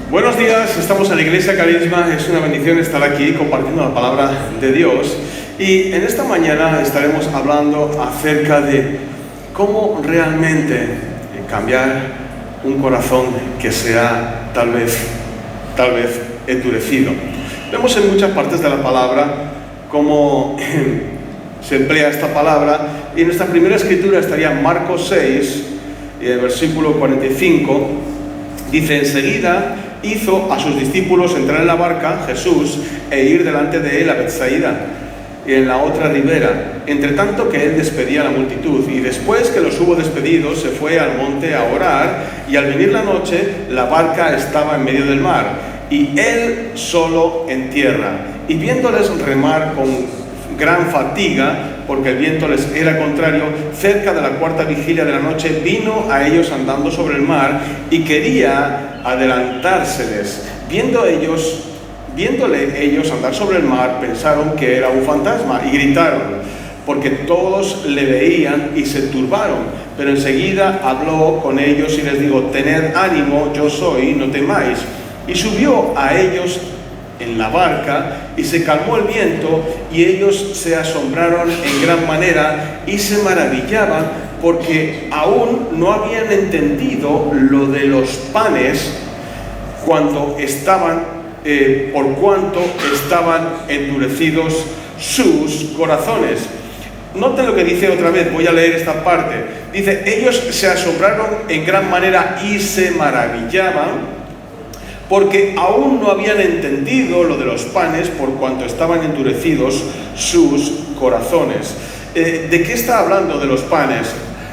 Buenos días, estamos en la Iglesia Carisma, es una bendición estar aquí compartiendo la palabra de Dios y en esta mañana estaremos hablando acerca de cómo realmente cambiar un corazón que sea tal vez endurecido. Vemos en muchas partes de la palabra cómo se emplea esta palabra y en nuestra primera escritura estaría en Marcos 6, y el versículo 45, dice: enseguida hizo a sus discípulos entrar en la barca, Jesús, e ir delante de él a Betsaida, y en la otra ribera, entre tanto que él despedía a la multitud. Y después que los hubo despedidos, se fue al monte a orar, y al venir la noche, la barca estaba en medio del mar, y él solo en tierra. Y viéndoles remar con gran fatiga, porque el viento les era contrario, cerca de la cuarta vigilia de la noche, vino a ellos andando sobre el mar, y quería adelantárseles. Viéndole ellos andar sobre el mar, pensaron que era un fantasma, y gritaron, porque todos le veían y se turbaron. Pero enseguida habló con ellos y les dijo: tened ánimo, yo soy, no temáis. Y subió a ellos en la barca, y se calmó el viento, y ellos se asombraron en gran manera, y se maravillaban, porque aún no habían entendido lo de los panes, por cuanto estaban endurecidos sus corazones. Noten lo que dice otra vez, voy a leer esta parte. Dice: ellos se asombraron en gran manera y se maravillaban, porque aún no habían entendido lo de los panes, por cuanto estaban endurecidos sus corazones. ¿De qué está hablando de los panes?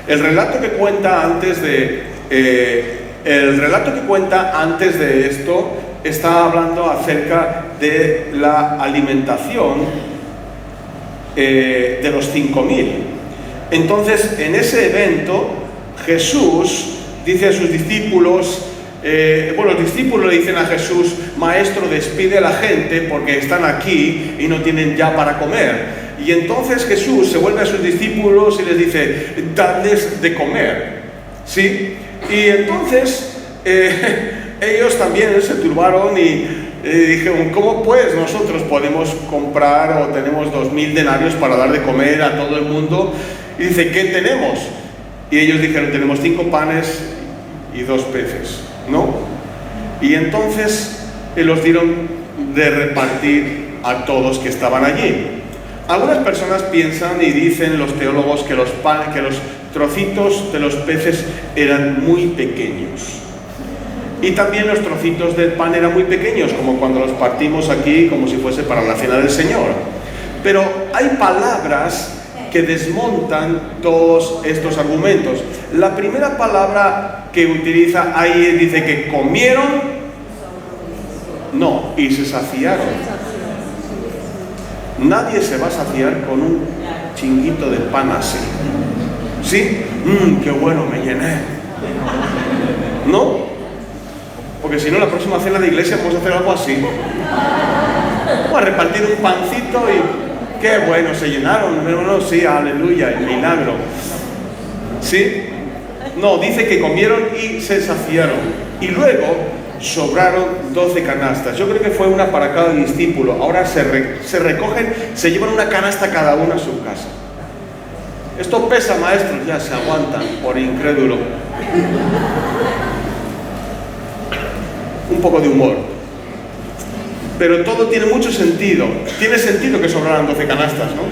El relato que cuenta antes de esto está hablando acerca de la alimentación de los 5.000. Entonces, en ese evento, Jesús dice a sus discípulos, los discípulos le dicen a Jesús: Maestro, despide a la gente porque están aquí y no tienen ya para comer. Y entonces Jesús se vuelve a sus discípulos y les dice: dadles de comer, ¿sí? Y entonces ellos también se turbaron y dijeron: ¿cómo pues nosotros podemos comprar o tenemos 2.000 denarios para dar de comer a todo el mundo? Y dice: ¿qué tenemos? Y ellos dijeron: tenemos 5 panes y 2 peces, ¿no? Y entonces los dieron de repartir a todos que estaban allí. Algunas personas piensan y dicen los teólogos que los trocitos de los peces eran muy pequeños. Y también los trocitos del pan eran muy pequeños, como cuando los partimos aquí como si fuese para la cena del Señor. Pero hay palabras que desmontan todos estos argumentos. La primera palabra que utiliza ahí dice que comieron, no, y se saciaron. Nadie se va a saciar con un chinguito de pan así. ¿Sí? ¡Qué bueno, me llené! ¿No? Porque si no, la próxima cena de iglesia vamos a hacer algo así. Vamos a repartir un pancito y ¡qué bueno! ¿Se llenaron? No, sí, aleluya, el milagro. ¿Sí? No, dice que comieron y se saciaron. Y luego sobraron 12 canastas. Yo creo que fue una para cada discípulo. Ahora se recogen, se llevan una canasta cada uno a su casa. Esto pesa, maestros, ya se aguantan por incrédulo. Un poco de humor. Pero todo tiene mucho sentido. Tiene sentido que sobraran 12 canastas, ¿no?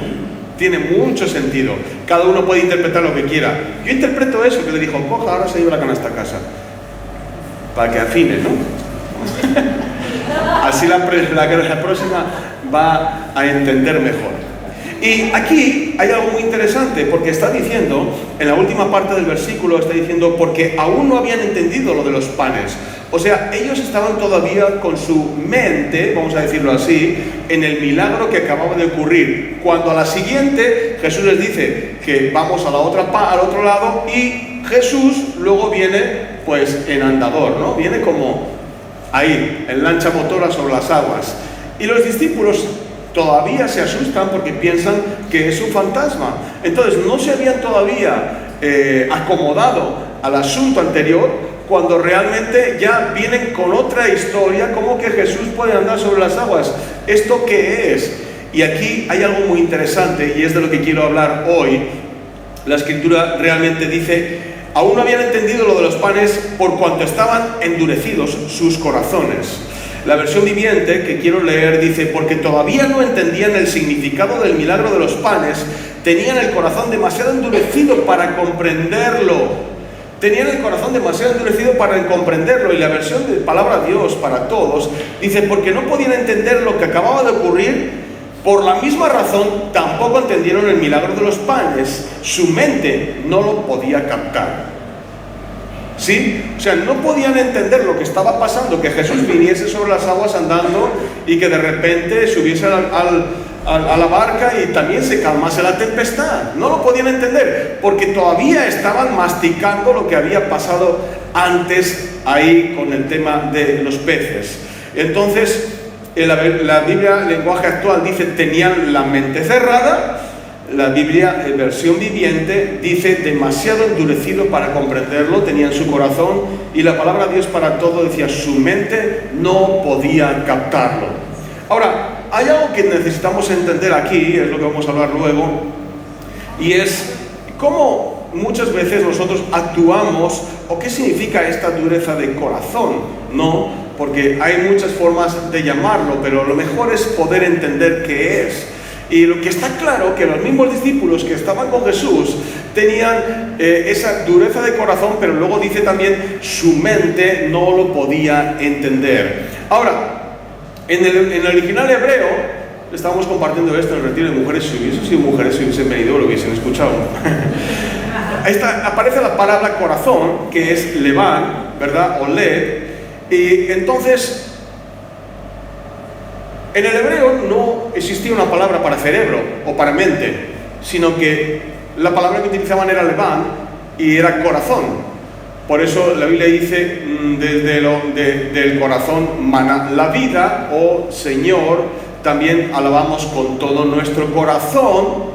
Tiene mucho sentido. Cada uno puede interpretar lo que quiera. Yo interpreto eso, que le dijo: coja, ahora se lleva la canasta a casa. Para que afine, ¿no? Así la próxima va a entender mejor. Y aquí hay algo muy interesante, porque está diciendo, en la última parte del versículo, está diciendo: porque aún no habían entendido lo de los panes. O sea, ellos estaban todavía con su mente, vamos a decirlo así, en el milagro que acababa de ocurrir. Cuando a la siguiente, Jesús les dice que vamos al otro lado, y Jesús luego viene pues en andador, ¿no? Viene como ahí, en lancha motora sobre las aguas. Y los discípulos todavía se asustan porque piensan que es un fantasma. Entonces no se habían todavía acomodado al asunto anterior cuando realmente ya vienen con otra historia, como que Jesús puede andar sobre las aguas. ¿Esto qué es? Y aquí hay algo muy interesante, y es de lo que quiero hablar hoy. La Escritura realmente dice: aún no habían entendido lo de los panes por cuanto estaban endurecidos sus corazones. La versión viviente que quiero leer dice: porque todavía no entendían el significado del milagro de los panes, tenían el corazón demasiado endurecido para comprenderlo. Tenían el corazón demasiado endurecido para comprenderlo. Y la versión de Palabra Dios para Todos dice: porque no podían entender lo que acababa de ocurrir, por la misma razón tampoco entendieron el milagro de los panes. Su mente no lo podía captar. ¿Sí? O sea, no podían entender lo que estaba pasando, que Jesús viniese sobre las aguas andando y que de repente subiese a la barca y también se calmase la tempestad. No lo podían entender, porque todavía estaban masticando lo que había pasado antes ahí con el tema de los peces. Entonces, la Biblia, lenguaje actual, dice: tenían la mente cerrada. La Biblia, versión viviente, dice: demasiado endurecido para comprenderlo, tenían su corazón. Y la Palabra Dios para Todo decía: su mente no podía captarlo. Ahora, hay algo que necesitamos entender aquí, es lo que vamos a hablar luego, y es cómo muchas veces nosotros actuamos, o qué significa esta dureza de corazón, ¿no? Porque hay muchas formas de llamarlo, pero lo mejor es poder entender qué es. Y lo que está claro, que los mismos discípulos que estaban con Jesús tenían esa dureza de corazón, pero luego dice también: su mente no lo podía entender. Ahora, en el original hebreo, estábamos compartiendo esto en el retiro de mujeres, si hubiesen sido mujeres, si hubiesen venido, lo hubiesen escuchado. Aparece la palabra corazón, que es leván, ¿verdad? O led. Y entonces, en el hebreo no existía una palabra para cerebro o para mente, sino que la palabra que utilizaban era leván y era corazón. Por eso la Biblia dice: del corazón mana la vida, o Señor, también alabamos con todo nuestro corazón,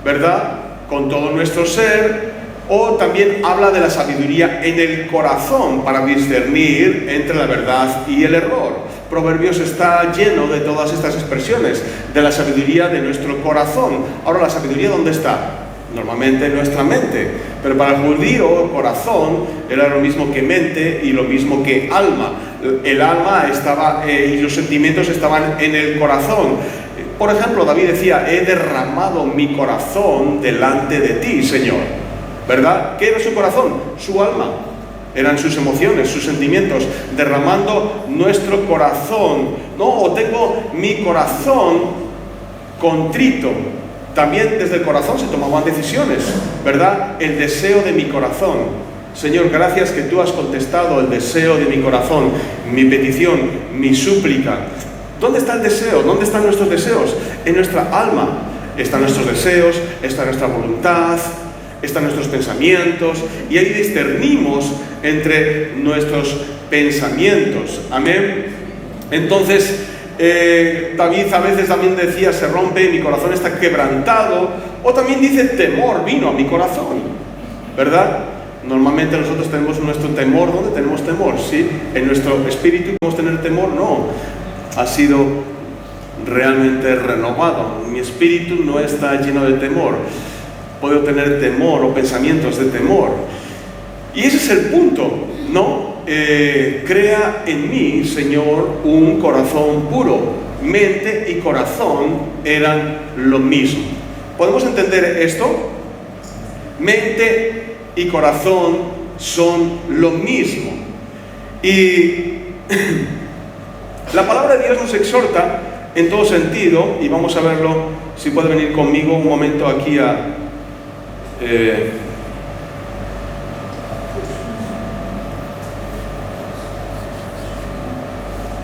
¿verdad? Con todo nuestro ser. O también habla de la sabiduría en el corazón para discernir entre la verdad y el error. Proverbios está lleno de todas estas expresiones, de la sabiduría de nuestro corazón. Ahora, ¿la sabiduría dónde está? Normalmente en nuestra mente, pero para el judío corazón era lo mismo que mente y lo mismo que alma. El alma estaba y los sentimientos estaban en el corazón. Por ejemplo, David decía: he derramado mi corazón delante de ti, Señor. ¿Verdad? ¿Qué era su corazón? Su alma. Eran sus emociones, sus sentimientos, derramando nuestro corazón, ¿no? O tengo mi corazón contrito. También desde el corazón se tomaban decisiones, ¿verdad? El deseo de mi corazón. Señor, gracias que tú has contestado el deseo de mi corazón, mi petición, mi súplica. ¿Dónde está el deseo? ¿Dónde están nuestros deseos? En nuestra alma. Están nuestros deseos, está nuestra voluntad, están nuestros pensamientos, y ahí discernimos entre nuestros pensamientos. Amén. Entonces, David a veces también decía: se rompe, mi corazón está quebrantado. O también dice: temor vino a mi corazón, ¿verdad? Normalmente nosotros tenemos nuestro temor. ¿Dónde tenemos temor? ¿Sí? ¿En nuestro espíritu podemos tener temor? No. Ha sido realmente renovado. Mi espíritu no está lleno de temor. Puedo tener temor o pensamientos de temor. Y ese es el punto, ¿no? Crea en mí, Señor, un corazón puro. Mente y corazón eran lo mismo. ¿Podemos entender esto? Mente y corazón son lo mismo. Y la palabra de Dios nos exhorta en todo sentido, y vamos a verlo. Si puede venir conmigo un momento aquí a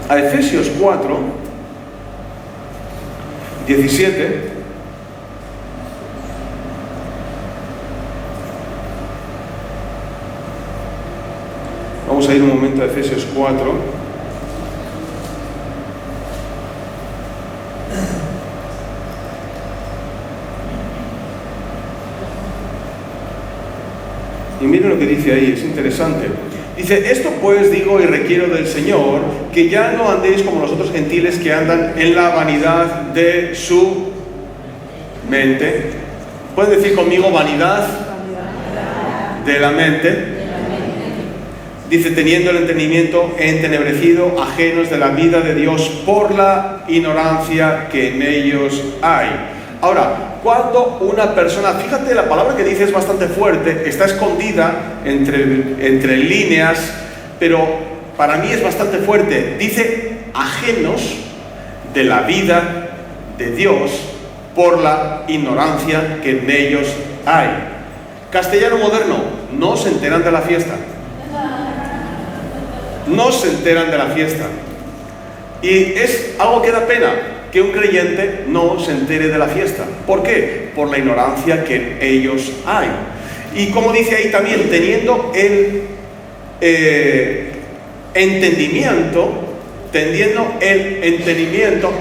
Efesios 4, 17. Vamos a ir un momento a Efesios 4. Y miren lo que dice ahí, es interesante. Dice, esto pues digo y requiero del Señor, que ya no andéis como los otros gentiles que andan en la vanidad de su mente. ¿Pueden decir conmigo vanidad de la mente? Dice, teniendo el entendimiento entenebrecido, ajenos de la vida de Dios por la ignorancia que en ellos hay. Ahora, cuando una persona, fíjate, la palabra que dice es bastante fuerte, está escondida entre líneas, pero para mí es bastante fuerte. Dice, ajenos de la vida de Dios por la ignorancia que en ellos hay. Castellano moderno, no se enteran de la fiesta. No se enteran de la fiesta. Y es algo que da pena que un creyente no se entere de la fiesta. ¿Por qué? Por la ignorancia que en ellos hay. Y como dice ahí también, teniendo el entendimiento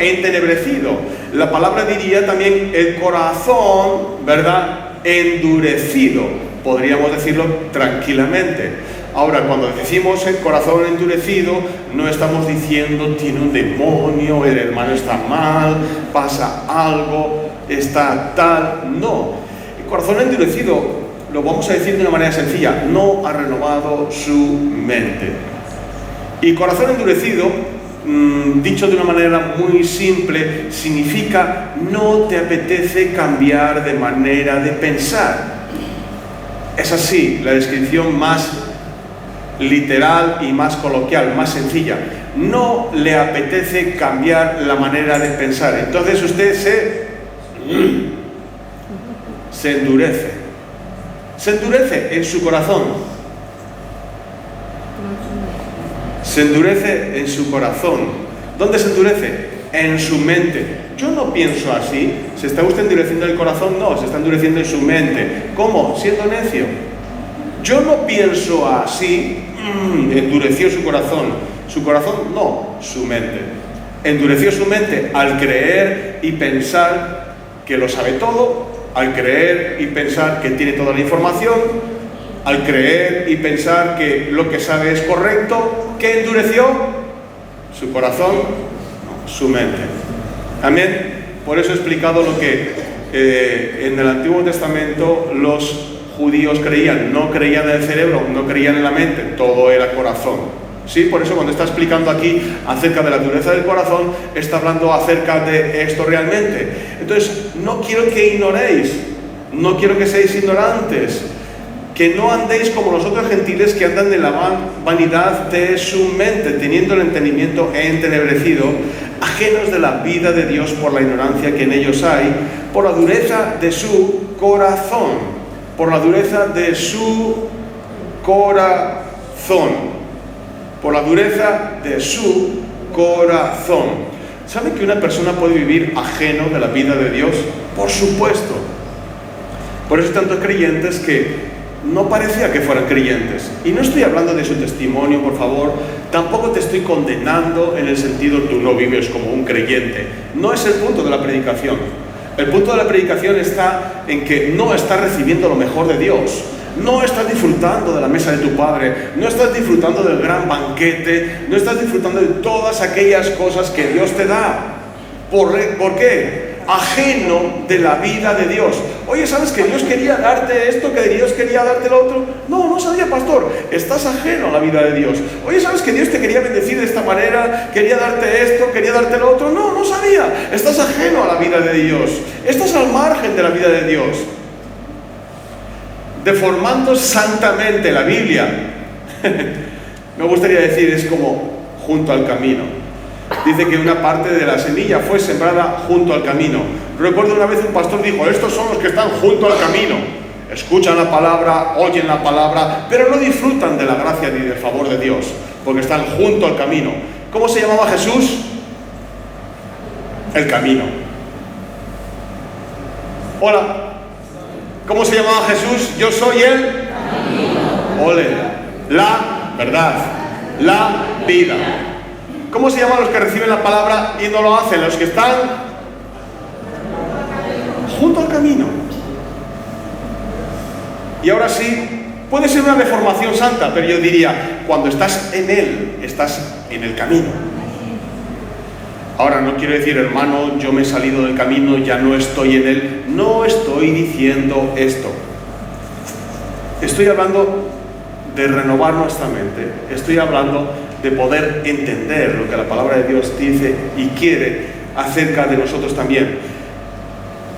entenebrecido. La palabra diría también el corazón, ¿verdad? Endurecido. Podríamos decirlo tranquilamente. Ahora, cuando decimos el corazón endurecido, no estamos diciendo tiene un demonio, el hermano está mal, pasa algo, está tal. No, el corazón endurecido, lo vamos a decir de una manera sencilla, no ha renovado su mente. Y corazón endurecido, dicho de una manera muy simple, significa no te apetece cambiar de manera de pensar. Es así, la descripción más literal y más coloquial, más sencilla. No le apetece cambiar la manera de pensar. Entonces usted se endurece. Se endurece en su corazón. Se endurece en su corazón. ¿Dónde se endurece? En su mente. Yo no pienso así. ¿Se está usted endureciendo el corazón? No, se está endureciendo en su mente. ¿Cómo? Siendo necio. Yo no pienso así. Endureció su corazón. Su corazón no, su mente. Endureció su mente al creer y pensar que lo sabe todo, al creer y pensar que tiene toda la información, al creer y pensar que lo que sabe es correcto. ¿Qué endureció? Su corazón, no, su mente. Amén. Por eso he explicado lo que en el Antiguo Testamento los judíos creían. No creían en el cerebro, no creían en la mente, todo era corazón. Sí, por eso cuando está explicando aquí acerca de la dureza del corazón, está hablando acerca de esto realmente. Entonces, no quiero que ignoréis, no quiero que seáis ignorantes, que no andéis como los otros gentiles que andan en la vanidad de su mente, teniendo el entendimiento entenebrecido, ajenos de la vida de Dios por la ignorancia que en ellos hay, por la dureza de su corazón. Por la dureza de su corazón. Por la dureza de su corazón. ¿Sabe que una persona puede vivir ajeno de la vida de Dios? Por supuesto. Por eso hay tantos creyentes que no parecía que fueran creyentes. Y no estoy hablando de su testimonio, por favor. Tampoco te estoy condenando en el sentido tú no vives como un creyente. No es el punto de la predicación. El punto de la predicación está en que no estás recibiendo lo mejor de Dios. No estás disfrutando de la mesa de tu Padre. No estás disfrutando del gran banquete. No estás disfrutando de todas aquellas cosas que Dios te da. ¿Por qué? Ajeno de la vida de Dios. Oye, ¿sabes que Dios quería darte esto? ¿Que Dios quería darte lo otro? No, no sabía, pastor. Estás ajeno a la vida de Dios. Oye, ¿sabes que Dios te quería bendecir de esta manera? ¿Quería darte esto? ¿Quería darte lo otro? No, no sabía. Estás ajeno a la vida de Dios. Estás al margen de la vida de Dios. Deformando santamente la Biblia. Me gustaría decir, es como junto al camino. Dice que una parte de la semilla fue sembrada junto al camino. Recuerdo una vez un pastor dijo, estos son los que están junto al camino. Escuchan la palabra, oyen la palabra, pero no disfrutan de la gracia ni del favor de Dios, porque están junto al camino. ¿Cómo se llamaba Jesús? El camino. Hola. ¿Cómo se llamaba Jesús? Yo soy el camino. Ole. La verdad. La vida. ¿Cómo se llaman los que reciben la palabra y no lo hacen? Los que están junto al camino. Y ahora sí, Puede ser una deformación santa, pero yo diría, cuando estás en Él, estás en el camino. Ahora, no quiero decir, hermano, yo me he salido del camino, ya no estoy en Él. No estoy diciendo esto. Estoy hablando de renovar nuestra mente. Estoy hablando de poder entender lo que la palabra de Dios dice y quiere acerca de nosotros también.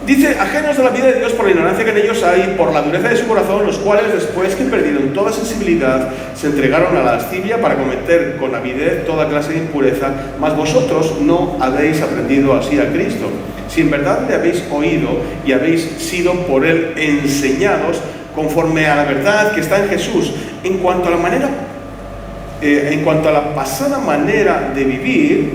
Dice, ajenos de la vida de Dios por la ignorancia que en ellos hay, por la dureza de su corazón, los cuales después que perdieron toda sensibilidad, se entregaron a la lascivia para cometer con avidez toda clase de impureza, mas vosotros no habéis aprendido así a Cristo. Si en verdad le habéis oído y habéis sido por Él enseñados conforme a la verdad que está en Jesús, en cuanto a la pasada manera de vivir,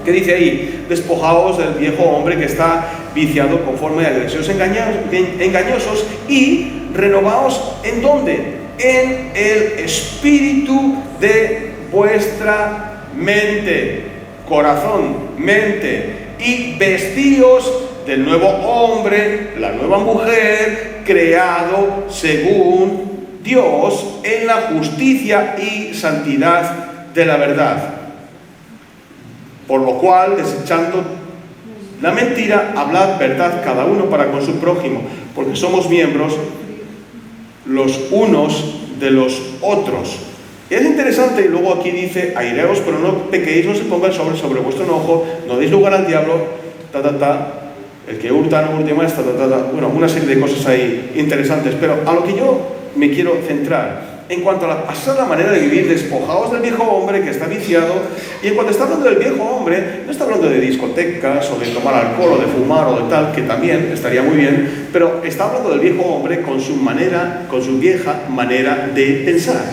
¿qué dice ahí? Despojaos del viejo hombre que está viciado conforme a deseos engañosos y renovaos ¿en dónde? En el espíritu de vuestra mente, corazón, mente, y vestíos del nuevo hombre, la nueva mujer, creado según Dios en la justicia y santidad de la verdad. Por lo cual, desechando la mentira, hablad verdad cada uno para con su prójimo, porque somos miembros los unos de los otros. Es interesante, y luego aquí dice, aireos, pero no pequéis, no se pongan sobre vuestro enojo, no deis lugar al diablo, el que hurta no hurte más, bueno, una serie de cosas ahí interesantes, pero a lo que yo me quiero centrar. En cuanto a la pasada manera de vivir, despojaos del viejo hombre que está viciado. Y en cuanto está hablando del viejo hombre, no está hablando de discotecas o de tomar alcohol o de fumar o de tal, que también estaría muy bien, pero está hablando del viejo hombre con su vieja manera de pensar.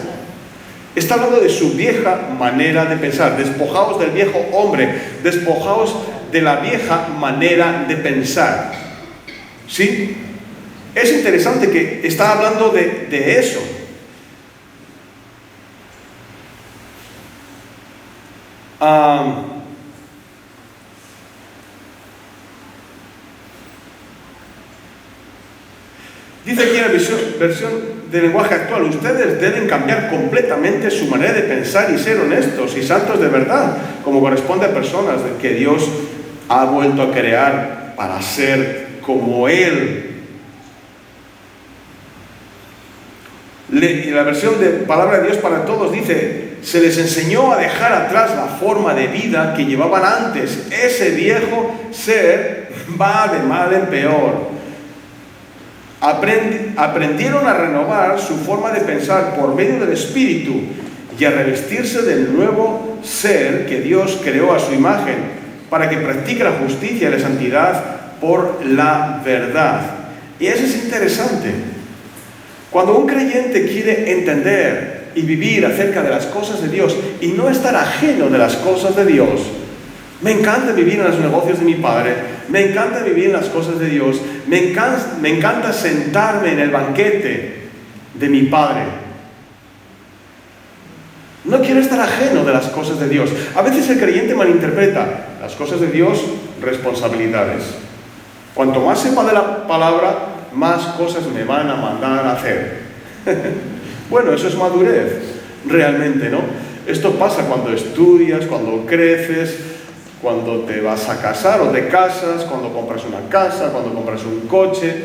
Está hablando de su vieja manera de pensar. Despojaos del viejo hombre, despojaos de la vieja manera de pensar. ¿Sí? Es interesante que está hablando de eso. Dice aquí en la versión del lenguaje actual, ustedes deben cambiar completamente su manera de pensar y ser honestos y santos de verdad, como corresponde a personas que Dios ha vuelto a crear para ser como Él. Y la versión de Palabra de Dios para Todos dice, se les enseñó a dejar atrás la forma de vida que llevaban antes. Ese viejo ser va de mal en peor. Aprendieron a renovar su forma de pensar por medio del Espíritu y a revestirse del nuevo ser que Dios creó a su imagen, para que practique la justicia y la santidad por la verdad. Y eso es interesante. Cuando un creyente quiere entender y vivir acerca de las cosas de Dios y no estar ajeno de las cosas de Dios, me encanta vivir en los negocios de mi padre, me encanta vivir en las cosas de Dios, me encanta sentarme en el banquete de mi padre. No quiero estar ajeno de las cosas de Dios. A veces el creyente malinterpreta las cosas de Dios, responsabilidades. Cuanto más sepa de la palabra, más cosas me van a mandar a hacer. Bueno, eso es madurez, realmente, ¿no? Esto pasa cuando estudias, cuando creces, cuando te vas a casar o te casas, cuando compras una casa, cuando compras un coche.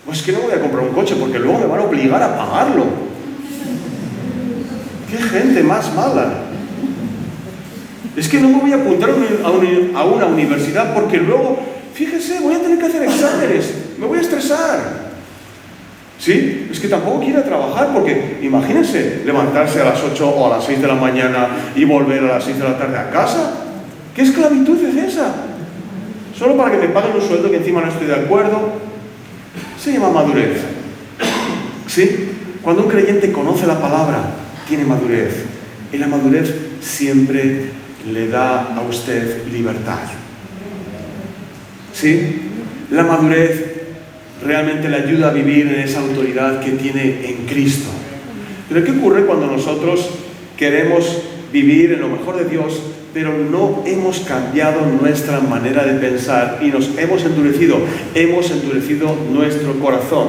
Pues que no voy a comprar un coche porque luego me van a obligar a pagarlo. ¡Qué gente más mala! Es que no me voy a apuntar a una universidad porque luego, fíjese, voy a tener que hacer exámenes, me voy a estresar. ¿Sí? Es que tampoco quiero trabajar porque, imagínense, levantarse a las 8 o a las 6 de la mañana y volver a las 6 de la tarde a casa. ¿Qué esclavitud es esa? Solo para que me paguen un sueldo que encima no estoy de acuerdo. Se llama madurez. ¿Sí? Cuando un creyente conoce la palabra, tiene madurez. Y la madurez siempre le da a usted libertad. ¿Sí? La madurez realmente le ayuda a vivir en esa autoridad que tiene en Cristo. Pero ¿qué ocurre cuando nosotros queremos vivir en lo mejor de Dios, pero no hemos cambiado nuestra manera de pensar y nos hemos endurecido nuestro corazón?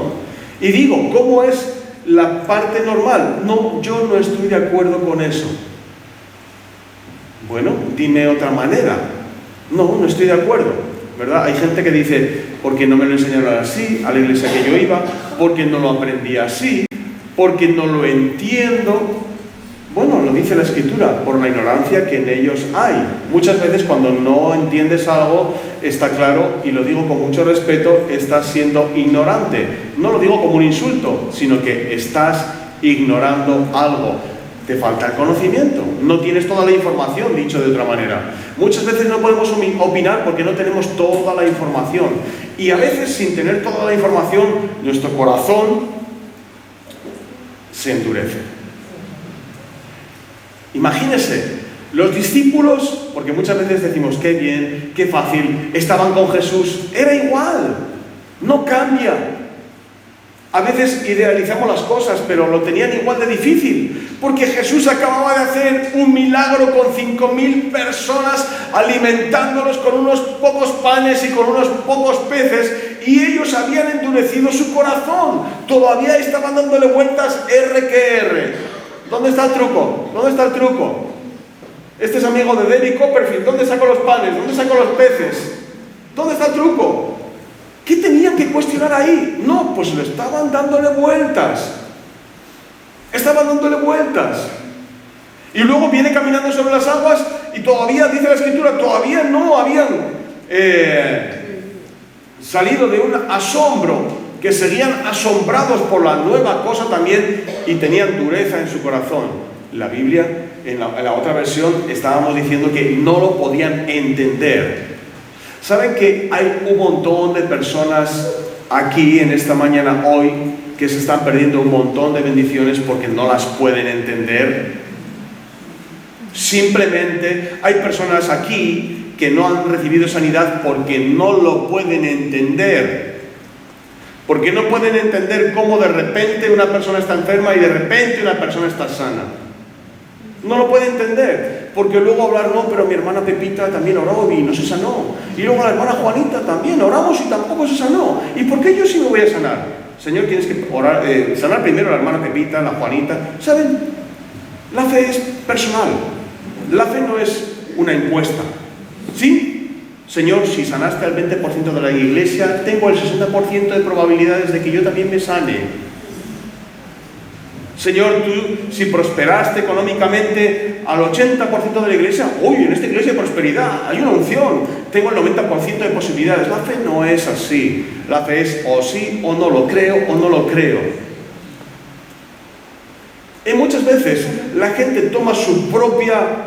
Y digo, ¿cómo es la parte normal. No, yo no estoy de acuerdo con eso. Bueno, dime otra manera. No estoy de acuerdo, ¿verdad? Hay gente que dice, porque no me lo enseñaron así, a la iglesia que yo iba, porque no lo aprendí así, porque no lo entiendo. Bueno, lo dice la Escritura, por la ignorancia que en ellos hay. Muchas veces cuando no entiendes algo, está claro, y lo digo con mucho respeto, estás siendo ignorante. No lo digo como un insulto, sino que estás ignorando algo. Te falta el conocimiento, no tienes toda la información, dicho de otra manera. Muchas veces no podemos opinar porque no tenemos toda la información. Y a veces, sin tener toda la información, nuestro corazón se endurece. Imagínense, los discípulos, porque muchas veces decimos, qué bien, qué fácil, estaban con Jesús, era igual, no cambia. A veces idealizamos las cosas, pero lo tenían igual de difícil, porque Jesús acababa de hacer un milagro con 5.000 personas, alimentándolos con unos pocos panes y con unos pocos peces, y ellos habían endurecido su corazón, todavía estaban dándole vueltas R que R. ¿Dónde está el truco? ¿Dónde está el truco? Este es amigo de David Copperfield. ¿Dónde sacó los panes? ¿Dónde sacó los peces? ¿Dónde está el truco? ¿Qué tenían que cuestionar ahí? No, pues le estaban dándole vueltas. Estaban dándole vueltas. Y luego viene caminando sobre las aguas y todavía, dice la Escritura, todavía no habían salido de un asombro, que seguían asombrados por la nueva cosa también y tenían dureza en su corazón. La Biblia, en la otra versión, estábamos diciendo que no lo podían entender. ¿Saben que hay un montón de personas aquí en esta mañana hoy que se están perdiendo un montón de bendiciones porque no las pueden entender? Simplemente hay personas aquí que no han recibido sanidad porque no lo pueden entender. Porque no pueden entender cómo de repente una persona está enferma y de repente una persona está sana. No lo pueden entender. Porque luego hablar, no, pero mi hermana Pepita también oró y no se sanó. Y luego la hermana Juanita también oramos y tampoco se sanó. ¿Y por qué yo sí me voy a sanar? Señor, tienes que orar, sanar primero a la hermana Pepita, la Juanita. ¿Saben? La fe es personal. La fe no es una encuesta. ¿Sí? Señor, si sanaste al 20% de la iglesia, tengo el 60% de probabilidades de que yo también me sane. Señor, tú, si prosperaste económicamente al 80% de la iglesia, uy, en esta iglesia hay prosperidad, hay una unción, tengo el 90% de posibilidades. La fe no es así. La fe es o sí o no lo creo o no lo creo. Y muchas veces la gente toma su propia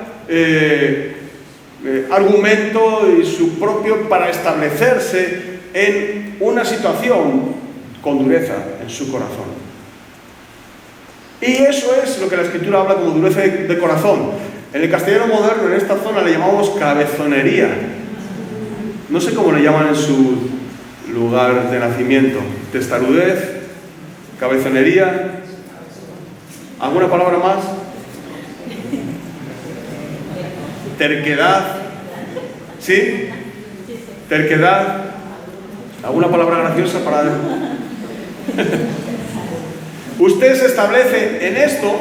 argumento y su propio para establecerse en una situación con dureza en su corazón. Y eso es lo que la Escritura habla como dureza de corazón. En el castellano moderno, en esta zona, le llamamos cabezonería. No sé cómo le llaman en su lugar de nacimiento. Testarudez, cabezonería. ¿Alguna palabra más? Terquedad. ¿Sí? Terquedad. ¿Alguna palabra graciosa para...? Usted se establece en esto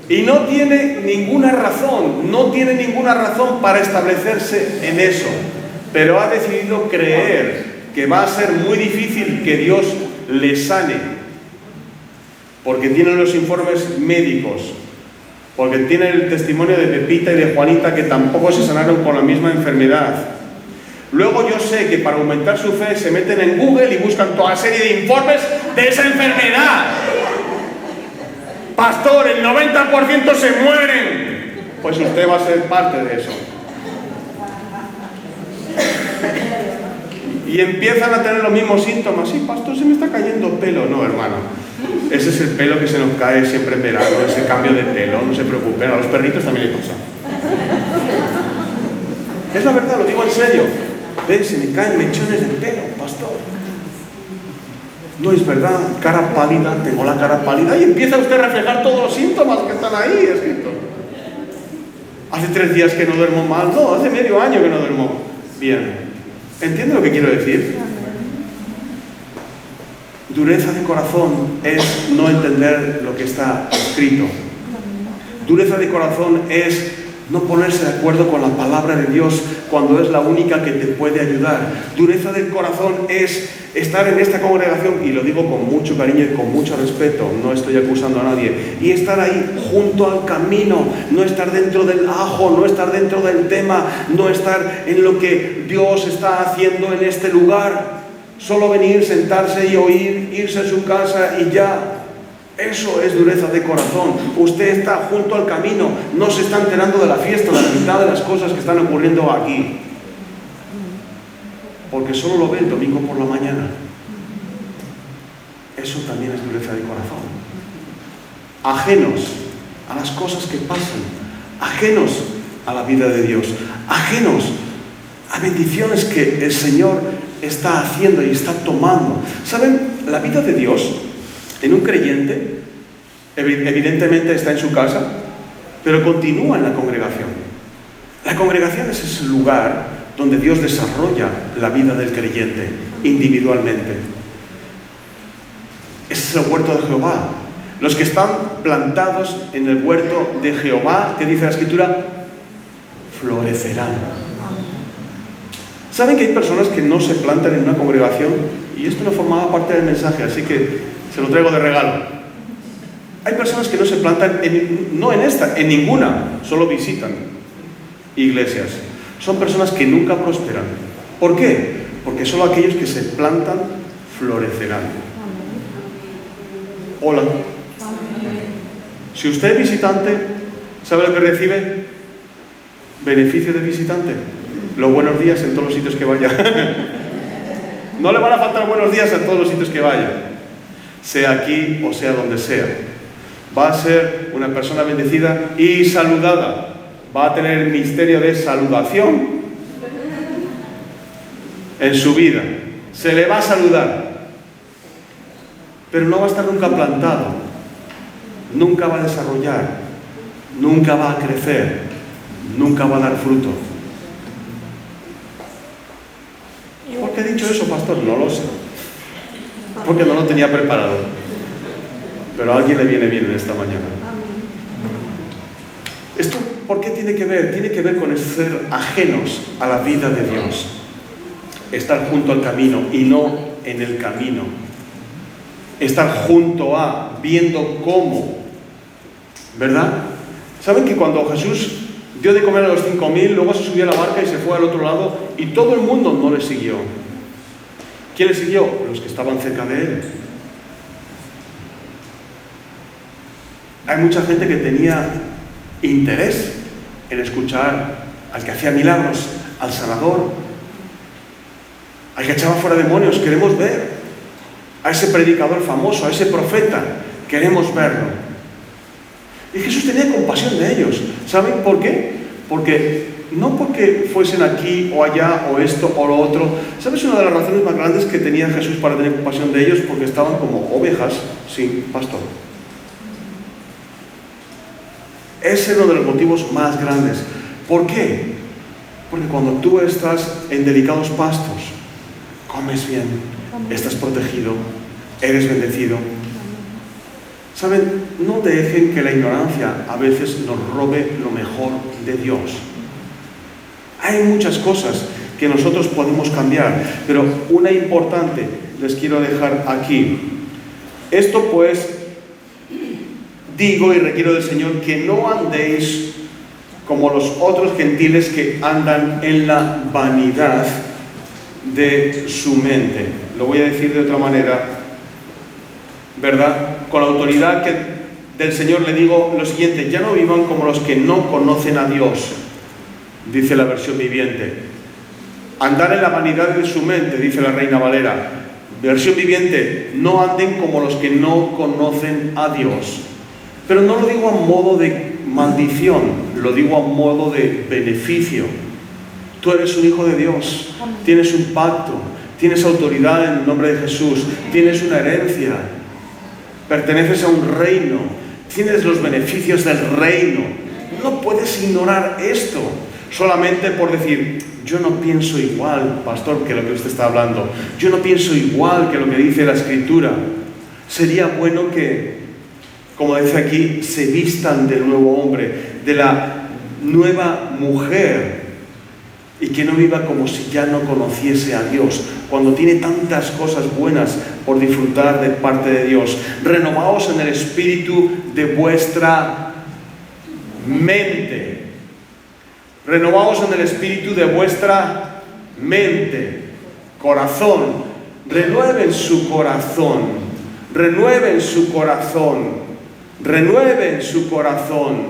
y no tiene ninguna razón para establecerse en eso, pero ha decidido creer que va a ser muy difícil que Dios le sane, porque tiene los informes médicos, porque tiene el testimonio de Pepita y de Juanita que tampoco se sanaron con la misma enfermedad. Luego yo sé que para aumentar su fe se meten en Google y buscan toda serie de informes de esa enfermedad. Pastor, el 90% se mueren. Pues usted va a ser parte de eso. Y empiezan a tener los mismos síntomas. Sí, pastor, se me está cayendo pelo. No, hermano. Ese es el pelo que se nos cae siempre en verano, ese cambio de pelo. No se preocupen, a los perritos también les pasa. Es la verdad, lo digo en serio. Ven, se me caen mechones de pelo, pastor. No es verdad, cara pálida, tengo la cara pálida. Y empieza usted a reflejar todos los síntomas que están ahí escritos. Hace 3 días que no duermo mal. No, hace medio año que no duermo bien. ¿Entiende lo que quiero decir? Dureza de corazón es no entender lo que está escrito. Dureza de corazón es no ponerse de acuerdo con la palabra de Dios cuando es la única que te puede ayudar. Dureza del corazón es estar en esta congregación, y lo digo con mucho cariño y con mucho respeto, no estoy acusando a nadie, y estar ahí junto al camino, no estar dentro del ajo, no estar dentro del tema, no estar en lo que Dios está haciendo en este lugar, solo venir, sentarse y oír, irse a su casa y ya. Eso es dureza de corazón. Usted está junto al camino, no se está enterando de la fiesta, de la mitad de las cosas que están ocurriendo aquí, porque solo lo ve el domingo por la mañana. Eso también es dureza de corazón. Ajenos a las cosas que pasan, ajenos a la vida de Dios, ajenos a bendiciones que el Señor está haciendo y está tomando. ¿Saben? La vida de Dios en un creyente, evidentemente está en su casa, pero continúa en la congregación. La congregación es ese lugar donde Dios desarrolla la vida del creyente individualmente. Ese es el huerto de Jehová. Los que están plantados en el huerto de Jehová, ¿qué dice la Escritura? Florecerán. ¿Saben que hay personas que no se plantan en una congregación? Y esto no formaba parte del mensaje, así que se lo traigo de regalo. Hay personas que no se plantan, no en esta, en ninguna, solo visitan iglesias. Son personas que nunca prosperan. ¿Por qué? Porque solo aquellos que se plantan florecerán. Hola. Si usted es visitante, ¿sabe lo que recibe? Beneficio de visitante. Los buenos días en todos los sitios que vaya. No le van a faltar buenos días en todos los sitios que vaya, sea aquí o sea donde sea. Va a ser una persona bendecida y saludada. Va a tener el misterio de saludación en su vida. Se le va a saludar, pero no va a estar nunca plantado, nunca va a desarrollar, nunca va a crecer, nunca va a dar fruto. ¿Por qué he dicho eso, pastor? No lo sé, porque no lo tenía preparado, pero a alguien le viene bien en esta mañana. ¿Esto por qué tiene que ver? Tiene que ver con el ser ajenos a la vida de Dios, estar junto al camino y no en el camino, estar junto a, viendo cómo, ¿verdad? ¿Saben que cuando Jesús dio de comer a los 5.000, luego se subió a la barca y se fue al otro lado y todo el mundo no le siguió? ¿Quién le siguió? Los que estaban cerca de él. Hay mucha gente que tenía interés en escuchar al que hacía milagros, al sanador, al que echaba fuera demonios. Queremos ver a ese predicador famoso, a ese profeta, queremos verlo. Y Jesús tenía compasión de ellos. ¿Saben por qué? No porque fuesen aquí o allá o esto o lo otro. ¿Sabes una de las razones más grandes que tenía Jesús para tener compasión de ellos? Porque estaban como ovejas sin pastor. Ese es uno de los motivos más grandes. ¿Por qué? Porque cuando tú estás en delicados pastos, comes bien, estás protegido, eres bendecido. ¿Saben? No dejen que la ignorancia a veces nos robe lo mejor de Dios. Hay muchas cosas que nosotros podemos cambiar, pero una importante les quiero dejar aquí. Esto pues digo y requiero del Señor, que no andéis como los otros gentiles que andan en la vanidad de su mente. Lo voy a decir de otra manera, ¿verdad? Con la autoridad del Señor le digo lo siguiente: ya no vivan como los que no conocen a Dios, dice la versión viviente. Andar en la vanidad de su mente, dice la Reina Valera. Versión viviente: no anden como los que no conocen a Dios. Pero no lo digo a modo de maldición, lo digo a modo de beneficio. Tú eres un hijo de Dios, tienes un pacto, tienes autoridad en el nombre de Jesús, tienes una herencia, perteneces a un reino, tienes los beneficios del reino. No puedes ignorar esto. solamente por decir, yo no pienso igual, pastor, que lo que usted está hablando. Yo no pienso igual que lo que dice la Escritura. Sería bueno que, como dice aquí, se vistan del nuevo hombre, de la nueva mujer, y que no viva como si ya no conociese a Dios, cuando tiene tantas cosas buenas por disfrutar de parte de Dios. Renovaos en el espíritu de vuestra mente. Renovaos en el espíritu de vuestra mente, corazón. Renueven su corazón, renueven su corazón, renueven su corazón,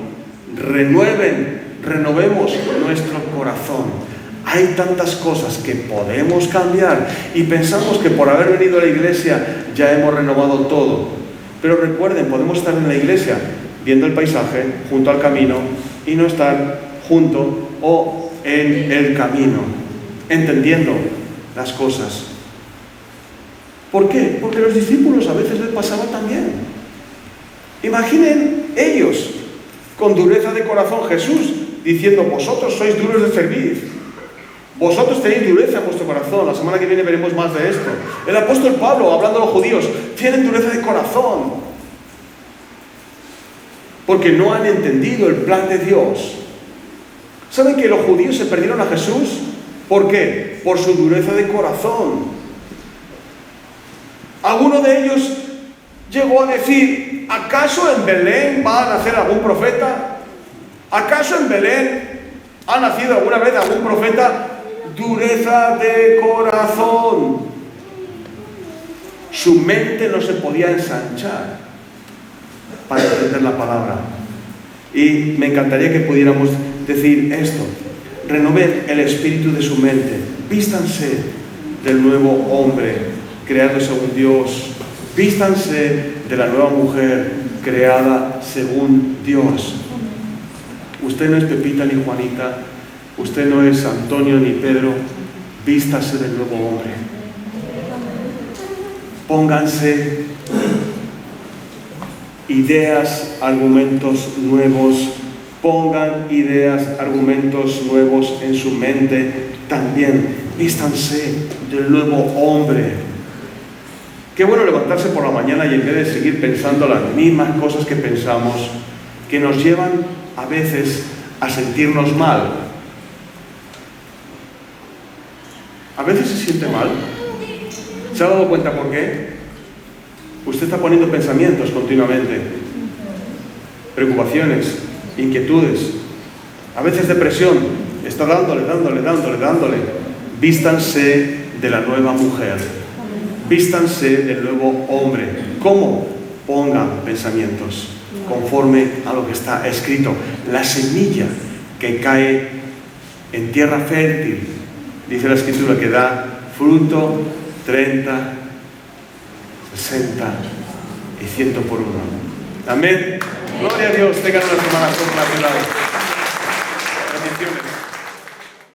renovemos nuestro corazón. Hay tantas cosas que podemos cambiar y pensamos que por haber venido a la iglesia ya hemos renovado todo. Pero recuerden, podemos estar en la iglesia viendo el paisaje junto al camino y no estar junto o en el camino, entendiendo las cosas. ¿Por qué? Porque los discípulos a veces les pasaba también. Imaginen ellos con dureza de corazón, Jesús diciendo, vosotros sois duros de cerviz. Vosotros tenéis dureza en vuestro corazón. La semana que viene veremos más de esto. El apóstol Pablo, hablando a los judíos, tienen dureza de corazón. Porque no han entendido el plan de Dios. ¿Saben que los judíos se perdieron a Jesús? ¿Por qué? Por su dureza de corazón. Alguno de ellos llegó a decir, ¿acaso en Belén va a nacer algún profeta? ¿Acaso en Belén ha nacido alguna vez algún profeta? Dureza de corazón. Su mente no se podía ensanchar para entender la palabra. Y me encantaría que pudiéramos decir esto: renoven el espíritu de su mente, vístanse del nuevo hombre creado según Dios, vístanse de la nueva mujer creada según Dios. Usted no es Pepita ni Juanita, usted no es Antonio ni Pedro, vístase del nuevo hombre. Pónganse ideas, argumentos nuevos, pongan ideas, argumentos nuevos en su mente también. Vístanse del nuevo hombre. Qué bueno levantarse por la mañana y en vez de seguir pensando las mismas cosas que pensamos, que nos llevan a veces a sentirnos mal. A veces se siente mal. ¿Se ha dado cuenta por qué? Usted está poniendo pensamientos continuamente, preocupaciones, inquietudes, a veces depresión. Está dándole. Vístanse de la nueva mujer, vístanse del nuevo hombre. ¿Cómo? Pongan pensamientos conforme a lo que está escrito. La semilla que cae en tierra fértil, dice la Escritura, que da fruto 30, 60 y 100 por uno. Amén. Gloria a Dios. Tengan una semana con la ciudad. Bendiciones.